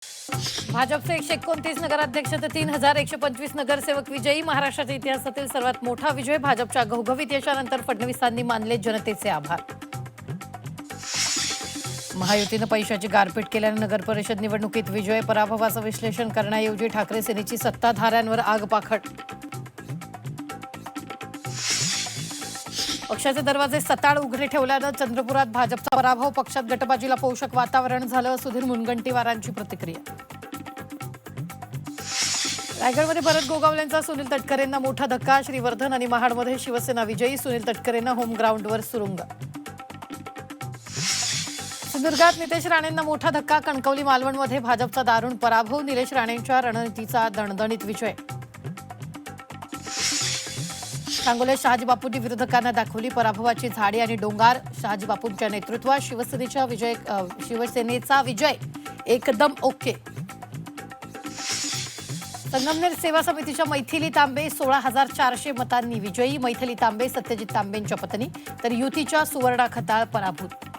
भाजपचे 129 नगराध्यक्ष तर 3125 नगरसेवक विजयी. महाराष्ट्राच्या इतिहासातील सर्वात मोठा विजय. भाजपच्या घवघवीत यशानंतर फडणवीसांनी मानले जनतेचे आभार. महायुतीनं पैशाची गारपीट केल्याने नगर परिषद निवडणुकीत विजय. पराभवाचं विश्लेषण करण्याऐवजी ठाकरे सेनेची सत्ताधाऱ्यांवर आगपाखड. पक्षाचे दरवाजे सताड उघडे ठेवल्यानं चंद्रपुरात भाजपचा पराभव. पक्षात गटबाजीला पोषक वातावरण झालं. सुधीर मुनगंटीवारांची प्रतिक्रिया. रायगडमध्ये भरत गोगावलेंचा सुनील तटकरेंना मोठा धक्का. श्रीवर्धन आणि महाडमध्ये शिवसेना विजयी. सुनील तटकरेंना होम ग्राउंडवर सुरुंग. सिंधुदुर्गात नितेश राणेंना मोठा धक्का. कणकवली मालवणमध्ये भाजपचा दारुण पराभव. निलेश राणेंच्या रणनीतीचा दणदणीत विजय. सांगोल्यात शहाजीबापूंनी विरोधकांना दाखवली पराभवाची झाडी आणि डोंगार. शहाजीबापूंच्या नेतृत्वात शिवसेनेचा विजय एकदम ओके. संगमनेर सेवा समितीच्या मैथिली तांबे 16,400 मतांनी विजयी. मैथिली तांबे सत्यजित तांबेंच्या पत्नी तर युतीच्या सुवर्णा खताळ पराभूत.